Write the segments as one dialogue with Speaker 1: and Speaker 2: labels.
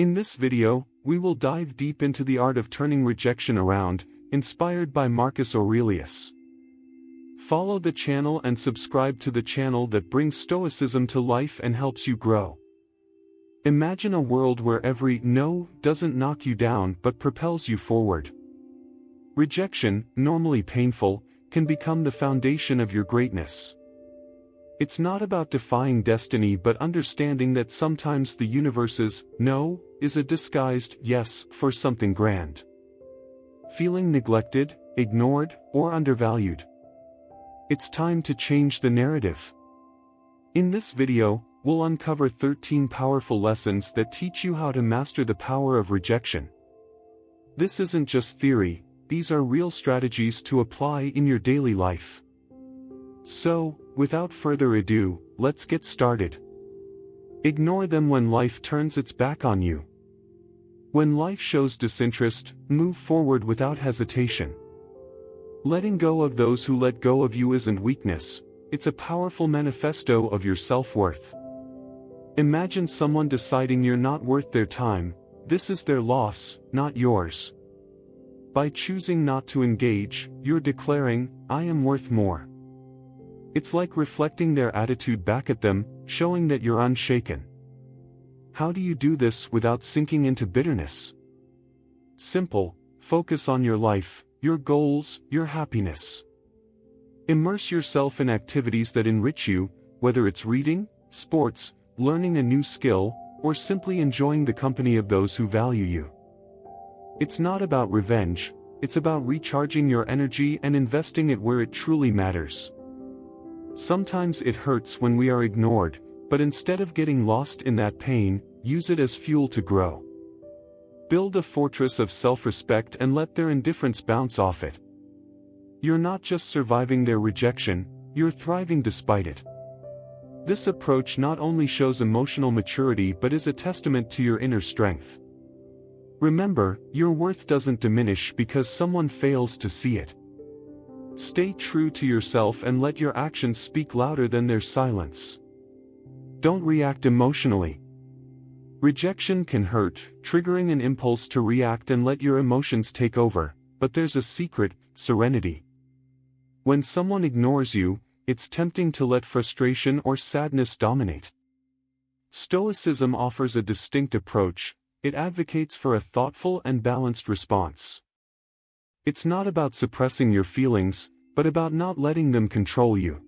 Speaker 1: In this video, we will dive deep into the art of turning rejection around, inspired by Marcus Aurelius. Follow the channel and subscribe to the channel that brings Stoicism to life and helps you grow. Imagine a world where every no doesn't knock you down but propels you forward. Rejection, normally painful, can become the foundation of your greatness. It's not about defying destiny but understanding that sometimes the universe's no is a disguised yes for something grand. Feeling neglected, ignored, or undervalued? It's time to change the narrative. In this video, we'll uncover 13 powerful lessons that teach you how to master the power of rejection. This isn't just theory, these are real strategies to apply in your daily life. So, without further ado, let's get started. Ignore them when life turns its back on you. When life shows disinterest, move forward without hesitation. Letting go of those who let go of you isn't weakness, it's a powerful manifesto of your self-worth. Imagine someone deciding you're not worth their time. This is their loss, not yours. By choosing not to engage, you're declaring, "I am worth more." It's like reflecting their attitude back at them, showing that you're unshaken. How do you do this without sinking into bitterness? Simple: focus on your life, your goals, your happiness. Immerse yourself in activities that enrich you, whether it's reading, sports, learning a new skill, or simply enjoying the company of those who value you. It's not about revenge, it's about recharging your energy and investing it where it truly matters. Sometimes it hurts when we are ignored, but instead of getting lost in that pain, use it as fuel to grow. Build a fortress of self-respect and let their indifference bounce off it. You're not just surviving their rejection, you're thriving despite it. This approach not only shows emotional maturity but is a testament to your inner strength. Remember, your worth doesn't diminish because someone fails to see it. Stay true to yourself and let your actions speak louder than their silence. Don't react emotionally. Rejection can hurt, triggering an impulse to react and let your emotions take over, but there's a secret: serenity. When someone ignores you, it's tempting to let frustration or sadness dominate. Stoicism offers a distinct approach. It advocates for a thoughtful and balanced response. It's not about suppressing your feelings, but about not letting them control you.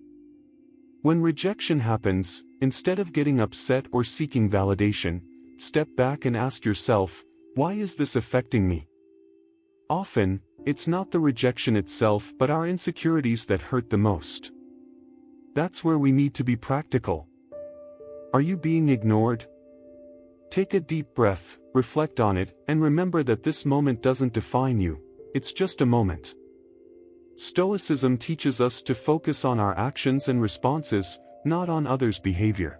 Speaker 1: When rejection happens, instead of getting upset or seeking validation, step back and ask yourself, why is this affecting me? Often, it's not the rejection itself but our insecurities that hurt the most. That's where we need to be practical. Are you being ignored? Take a deep breath, reflect on it, and remember that this moment doesn't define you. It's just a moment. Stoicism teaches us to focus on our actions and responses, not on others' behavior.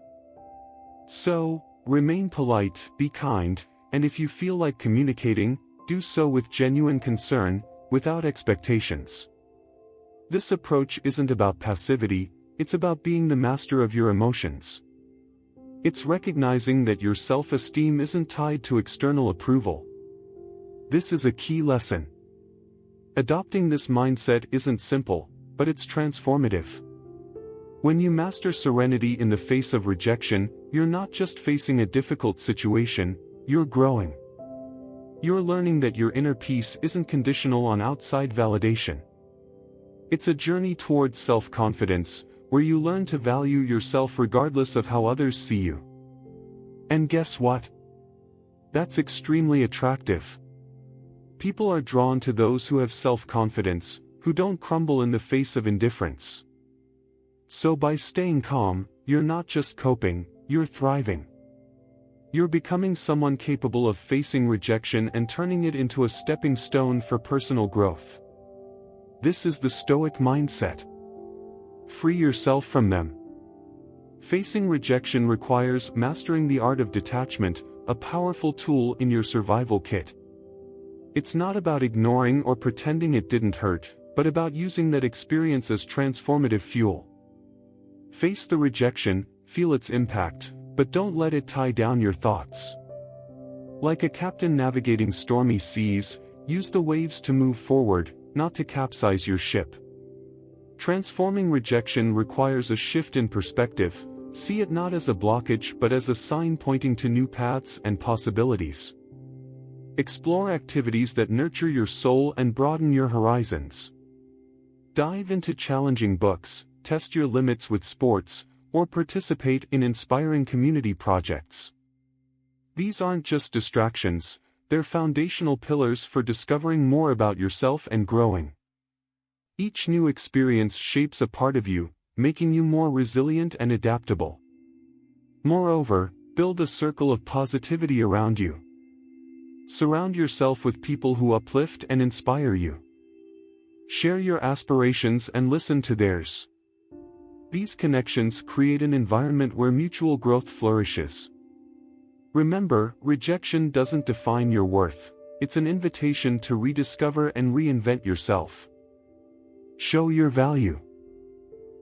Speaker 1: So, remain polite, be kind, and if you feel like communicating, do so with genuine concern, without expectations. This approach isn't about passivity, it's about being the master of your emotions. It's recognizing that your self-esteem isn't tied to external approval. This is a key lesson. Adopting this mindset isn't simple, but it's transformative. When you master serenity in the face of rejection, you're not just facing a difficult situation, you're growing. You're learning that your inner peace isn't conditional on outside validation. It's a journey towards self-confidence, where you learn to value yourself regardless of how others see you. And guess what? That's extremely attractive. People are drawn to those who have self-confidence, who don't crumble in the face of indifference. So by staying calm, you're not just coping, you're thriving. You're becoming someone capable of facing rejection and turning it into a stepping stone for personal growth. This is the Stoic mindset. Free yourself from them. Facing rejection requires mastering the art of detachment, a powerful tool in your survival kit. It's not about ignoring or pretending it didn't hurt, but about using that experience as transformative fuel. Face the rejection, feel its impact, but don't let it tie down your thoughts. Like a captain navigating stormy seas, use the waves to move forward, not to capsize your ship. Transforming rejection requires a shift in perspective. See it not as a blockage but as a sign pointing to new paths and possibilities. Explore activities that nurture your soul and broaden your horizons. Dive into challenging books, test your limits with sports, or participate in inspiring community projects. These aren't just distractions, they're foundational pillars for discovering more about yourself and growing. Each new experience shapes a part of you, making you more resilient and adaptable. Moreover, build a circle of positivity around you. Surround yourself with people who uplift and inspire you. Share your aspirations and listen to theirs. These connections create an environment where mutual growth flourishes. Remember, rejection doesn't define your worth, it's an invitation to rediscover and reinvent yourself. Show your value.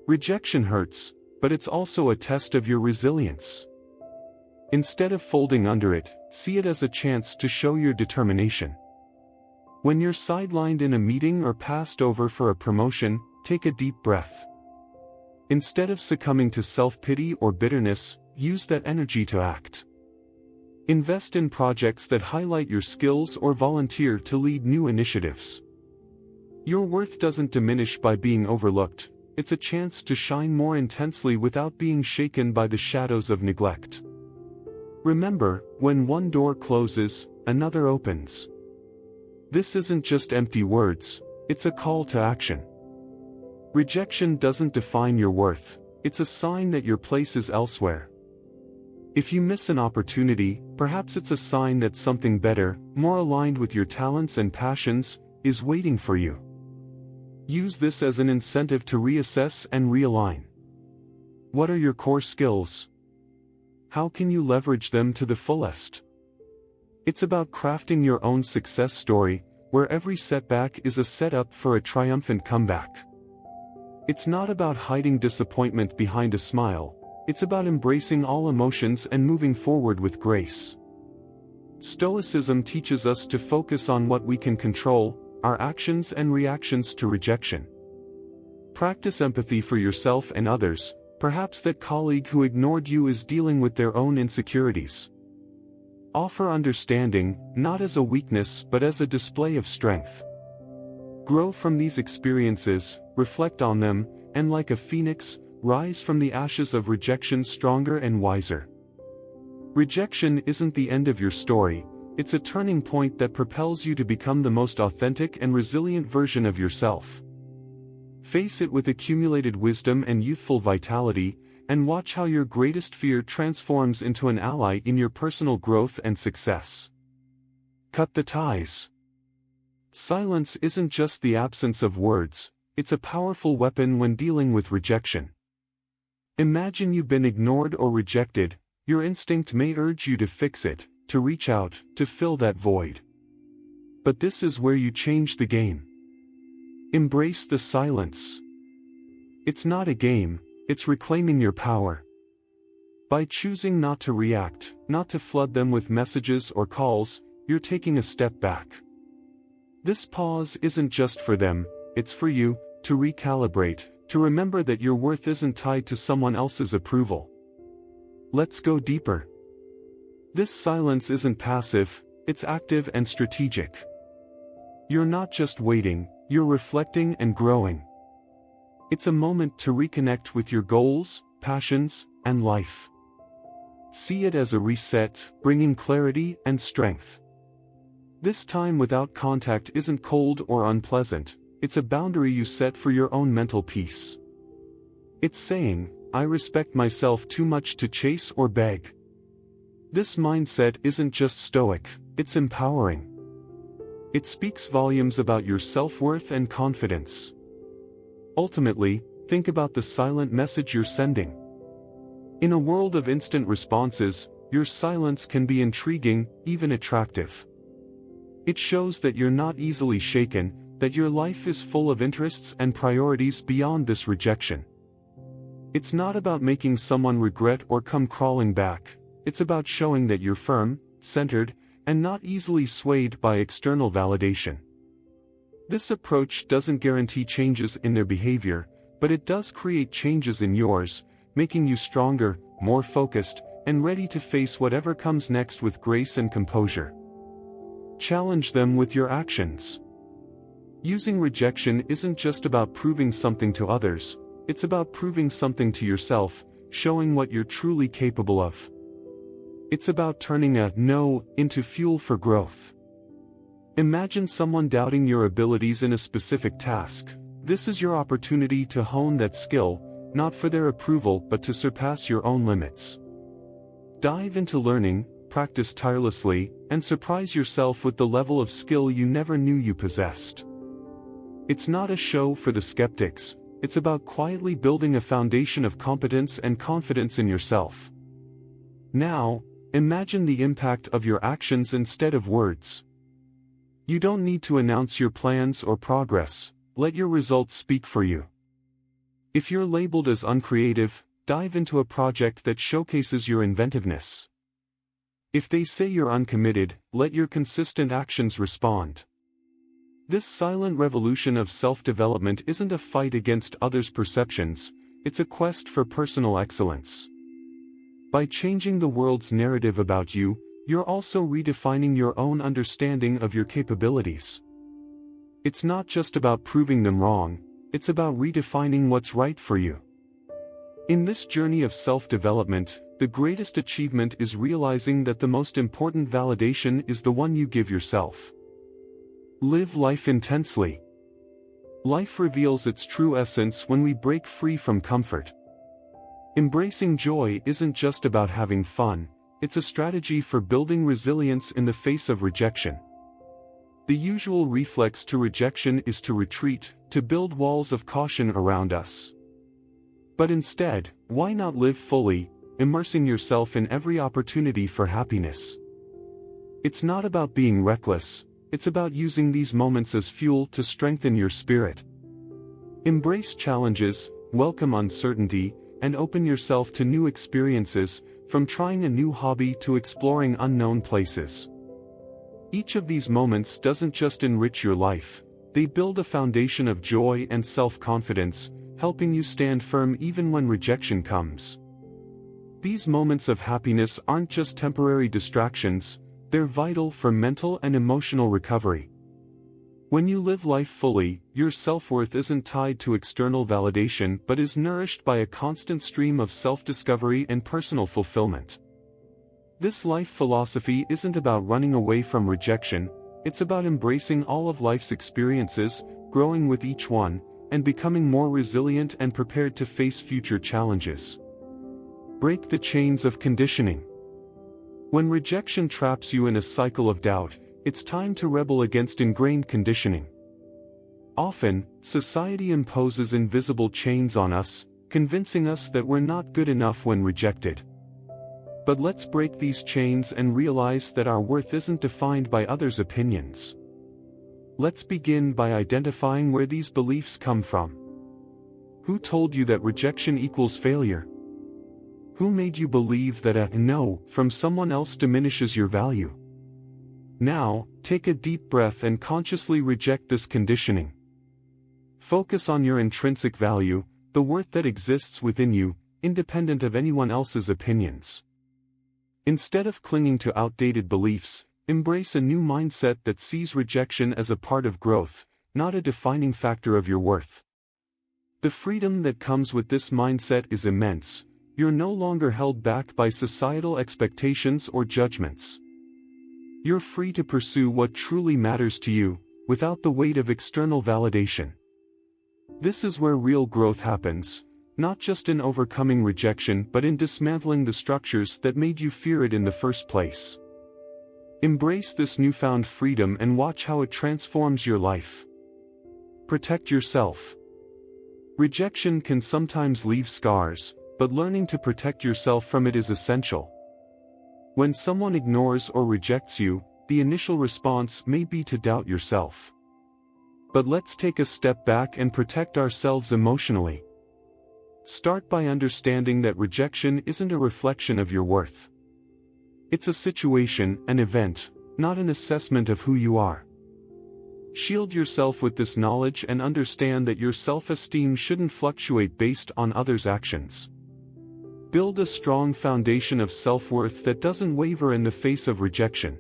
Speaker 1: Rejection hurts, but it's also a test of your resilience. Instead of folding under it, see it as a chance to show your determination. When you're sidelined in a meeting or passed over for a promotion, take a deep breath. Instead of succumbing to self-pity or bitterness, use that energy to act. Invest in projects that highlight your skills or volunteer to lead new initiatives. Your worth doesn't diminish by being overlooked, it's a chance to shine more intensely without being shaken by the shadows of neglect. Remember, when one door closes, another opens. This isn't just empty words, it's a call to action. Rejection doesn't define your worth, it's a sign that your place is elsewhere. If you miss an opportunity, perhaps it's a sign that something better, more aligned with your talents and passions, is waiting for you. Use this as an incentive to reassess and realign. What are your core skills? How can you leverage them to the fullest? It's about crafting your own success story, where every setback is a setup for a triumphant comeback. It's not about hiding disappointment behind a smile, it's about embracing all emotions and moving forward with grace. Stoicism teaches us to focus on what we can control, our actions and reactions to rejection. Practice empathy for yourself and others, perhaps that colleague who ignored you is dealing with their own insecurities. Offer understanding, not as a weakness but as a display of strength. Grow from these experiences, reflect on them, and like a phoenix, rise from the ashes of rejection stronger and wiser. Rejection isn't the end of your story, it's a turning point that propels you to become the most authentic and resilient version of yourself. Face it with accumulated wisdom and youthful vitality, and watch how your greatest fear transforms into an ally in your personal growth and success. Cut the ties. Silence isn't just the absence of words, it's a powerful weapon when dealing with rejection. Imagine you've been ignored or rejected, your instinct may urge you to fix it, to reach out, to fill that void. But this is where you change the game. Embrace the silence. It's not a game, it's reclaiming your power. By choosing not to react, not to flood them with messages or calls, you're taking a step back. This pause isn't just for them, it's for you, to recalibrate, to remember that your worth isn't tied to someone else's approval. Let's go deeper. This silence isn't passive, it's active and strategic. You're not just waiting, you're reflecting and growing. It's a moment to reconnect with your goals, passions, and life. See it as a reset, bringing clarity and strength. This time without contact isn't cold or unpleasant, it's a boundary you set for your own mental peace. It's saying, I respect myself too much to chase or beg. This mindset isn't just stoic, it's empowering. It speaks volumes about your self-worth and confidence. Ultimately, think about the silent message you're sending. In a world of instant responses, your silence can be intriguing, even attractive. It shows that you're not easily shaken, that your life is full of interests and priorities beyond this rejection. It's not about making someone regret or come crawling back, it's about showing that you're firm, centered, and not easily swayed by external validation. This approach doesn't guarantee changes in their behavior, but it does create changes in yours, making you stronger, more focused, and ready to face whatever comes next with grace and composure. Challenge them with your actions. Using rejection isn't just about proving something to others, it's about proving something to yourself, showing what you're truly capable of. It's about turning a no into fuel for growth. Imagine someone doubting your abilities in a specific task. This is your opportunity to hone that skill, not for their approval but to surpass your own limits. Dive into learning, practice tirelessly, and surprise yourself with the level of skill you never knew you possessed. It's not a show for the skeptics, it's about quietly building a foundation of competence and confidence in yourself. Now, imagine the impact of your actions instead of words. You don't need to announce your plans or progress, let your results speak for you. If you're labeled as uncreative, dive into a project that showcases your inventiveness. If they say you're uncommitted, let your consistent actions respond. This silent revolution of self-development isn't a fight against others' perceptions, it's a quest for personal excellence. By changing the world's narrative about you, you're also redefining your own understanding of your capabilities. It's not just about proving them wrong, it's about redefining what's right for you. In this journey of self-development, the greatest achievement is realizing that the most important validation is the one you give yourself. Live life intensely. Life reveals its true essence when we break free from comfort. Embracing joy isn't just about having fun, it's a strategy for building resilience in the face of rejection. The usual reflex to rejection is to retreat, to build walls of caution around us. But instead, why not live fully, immersing yourself in every opportunity for happiness? It's not about being reckless, it's about using these moments as fuel to strengthen your spirit. Embrace challenges, welcome uncertainty, and open yourself to new experiences, from trying a new hobby to exploring unknown places. Each of these moments doesn't just enrich your life, they build a foundation of joy and self-confidence, helping you stand firm even when rejection comes. These moments of happiness aren't just temporary distractions, they're vital for mental and emotional recovery. When you live life fully, your self-worth isn't tied to external validation but is nourished by a constant stream of self-discovery and personal fulfillment. This life philosophy isn't about running away from rejection, it's about embracing all of life's experiences, growing with each one, and becoming more resilient and prepared to face future challenges. Break the chains of conditioning. When rejection traps you in a cycle of doubt, it's time to rebel against ingrained conditioning. Often, society imposes invisible chains on us, convincing us that we're not good enough when rejected. But let's break these chains and realize that our worth isn't defined by others' opinions. Let's begin by identifying where these beliefs come from. Who told you that rejection equals failure? Who made you believe that a no from someone else diminishes your value? Now, take a deep breath and consciously reject this conditioning. Focus on your intrinsic value, the worth that exists within you, independent of anyone else's opinions. Instead of clinging to outdated beliefs, embrace a new mindset that sees rejection as a part of growth, not a defining factor of your worth. The freedom that comes with this mindset is immense. You're no longer held back by societal expectations or judgments. You're free to pursue what truly matters to you, without the weight of external validation. This is where real growth happens, not just in overcoming rejection but in dismantling the structures that made you fear it in the first place. Embrace this newfound freedom and watch how it transforms your life. Protect yourself. Rejection can sometimes leave scars, but learning to protect yourself from it is essential. When someone ignores or rejects you, the initial response may be to doubt yourself. But let's take a step back and protect ourselves emotionally. Start by understanding that rejection isn't a reflection of your worth. It's a situation, an event, not an assessment of who you are. Shield yourself with this knowledge and understand that your self-esteem shouldn't fluctuate based on others' actions. Build a strong foundation of self-worth that doesn't waver in the face of rejection.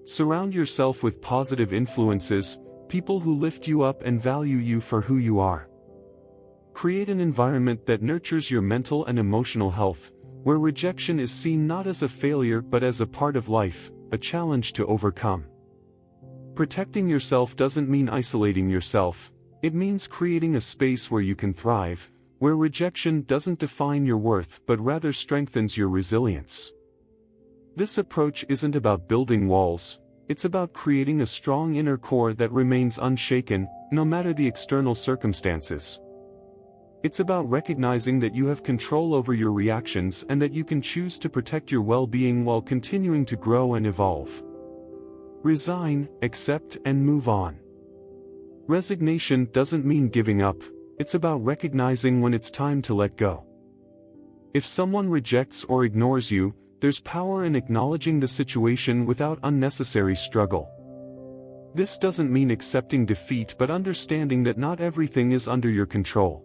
Speaker 1: Surround yourself with positive influences, people who lift you up and value you for who you are. Create an environment that nurtures your mental and emotional health, where rejection is seen not as a failure but as a part of life, a challenge to overcome. Protecting yourself doesn't mean isolating yourself, it means creating a space where you can thrive, where rejection doesn't define your worth but rather strengthens your resilience. This approach isn't about building walls, it's about creating a strong inner core that remains unshaken, no matter the external circumstances. It's about recognizing that you have control over your reactions and that you can choose to protect your well-being while continuing to grow and evolve. Resign, accept, and move on. Resignation doesn't mean giving up, it's about recognizing when it's time to let go. If someone rejects or ignores you, there's power in acknowledging the situation without unnecessary struggle. This doesn't mean accepting defeat but understanding that not everything is under your control.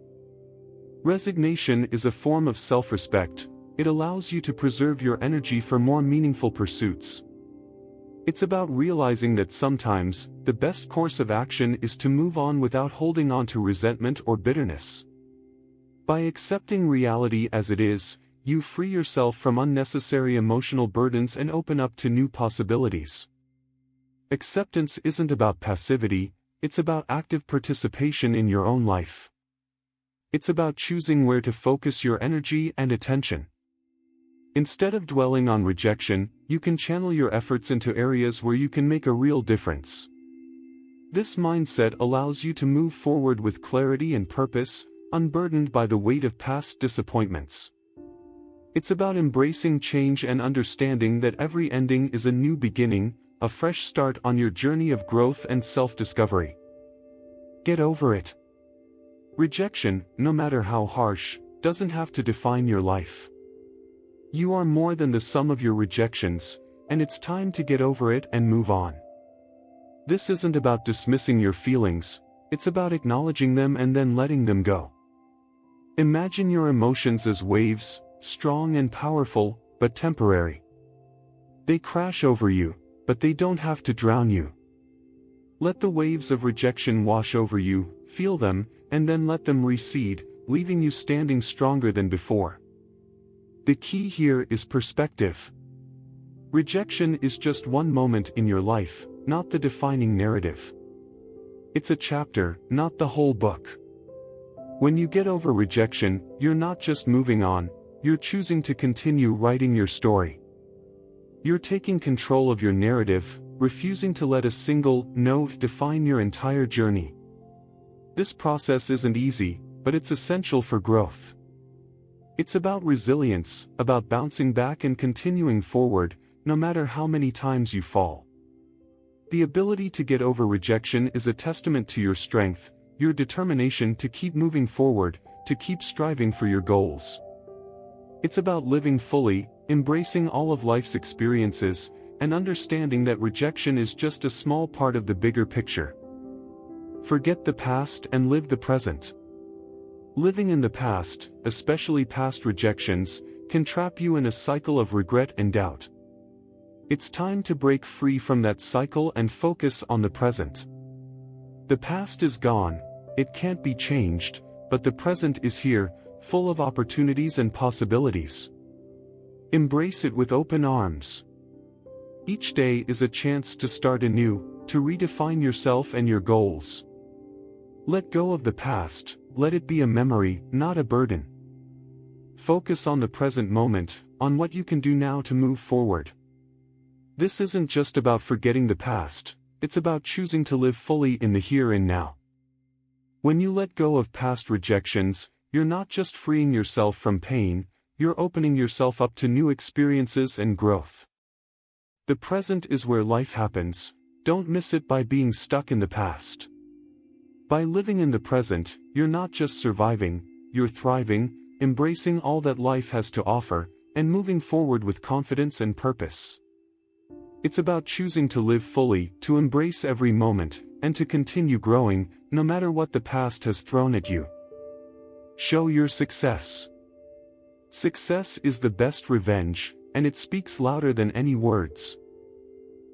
Speaker 1: Resignation is a form of self-respect, it allows you to preserve your energy for more meaningful pursuits. It's about realizing that sometimes, the best course of action is to move on without holding on to resentment or bitterness. By accepting reality as it is, you free yourself from unnecessary emotional burdens and open up to new possibilities. Acceptance isn't about passivity, it's about active participation in your own life. It's about choosing where to focus your energy and attention. Instead of dwelling on rejection, you can channel your efforts into areas where you can make a real difference. This mindset allows you to move forward with clarity and purpose, unburdened by the weight of past disappointments. It's about embracing change and understanding that every ending is a new beginning, a fresh start on your journey of growth and self-discovery. Get over it. Rejection, no matter how harsh, doesn't have to define your life. You are more than the sum of your rejections, and it's time to get over it and move on. This isn't about dismissing your feelings, it's about acknowledging them and then letting them go. Imagine your emotions as waves, strong and powerful, but temporary. They crash over you, but they don't have to drown you. Let the waves of rejection wash over you, feel them, and then let them recede, leaving you standing stronger than before. The key here is perspective. Rejection is just one moment in your life, not the defining narrative. It's a chapter, not the whole book. When you get over rejection, you're not just moving on, you're choosing to continue writing your story. You're taking control of your narrative, refusing to let a single no define your entire journey. This process isn't easy, but it's essential for growth. It's about resilience, about bouncing back and continuing forward, no matter how many times you fall. The ability to get over rejection is a testament to your strength, your determination to keep moving forward, to keep striving for your goals. It's about living fully, embracing all of life's experiences, and understanding that rejection is just a small part of the bigger picture. Forget the past and live the present. Living in the past, especially past rejections, can trap you in a cycle of regret and doubt. It's time to break free from that cycle and focus on the present. The past is gone, it can't be changed, but the present is here, full of opportunities and possibilities. Embrace it with open arms. Each day is a chance to start anew, to redefine yourself and your goals. Let go of the past, let it be a memory, not a burden. Focus on the present moment, on what you can do now to move forward. This isn't just about forgetting the past, it's about choosing to live fully in the here and now. When you let go of past rejections, you're not just freeing yourself from pain, you're opening yourself up to new experiences and growth. The present is where life happens, don't miss it by being stuck in the past. By living in the present, you're not just surviving, you're thriving, embracing all that life has to offer, and moving forward with confidence and purpose. It's about choosing to live fully, to embrace every moment, and to continue growing, no matter what the past has thrown at you. Show your success. Success is the best revenge, and it speaks louder than any words.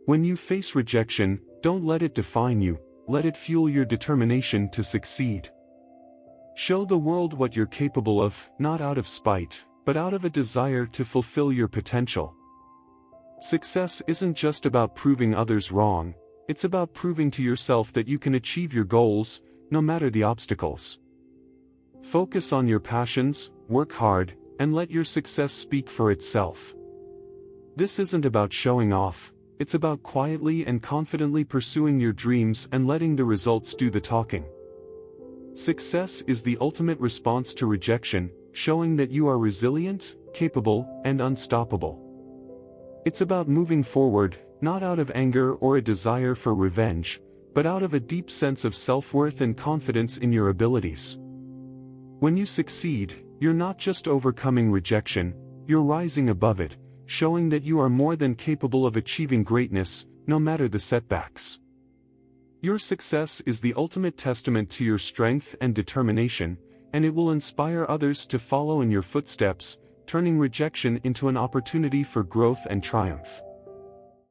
Speaker 1: When you face rejection, don't let it define you, let it fuel your determination to succeed. Show the world what you're capable of, not out of spite, but out of a desire to fulfill your potential. Success isn't just about proving others wrong, it's about proving to yourself that you can achieve your goals, no matter the obstacles. Focus on your passions, work hard, and let your success speak for itself. This isn't about showing off, it's about quietly and confidently pursuing your dreams and letting the results do the talking. Success is the ultimate response to rejection, showing that you are resilient, capable, and unstoppable. It's about moving forward, not out of anger or a desire for revenge, but out of a deep sense of self-worth and confidence in your abilities. When you succeed, you're not just overcoming rejection, you're rising above it, showing that you are more than capable of achieving greatness, no matter the setbacks. Your success is the ultimate testament to your strength and determination, and it will inspire others to follow in your footsteps, turning rejection into an opportunity for growth and triumph.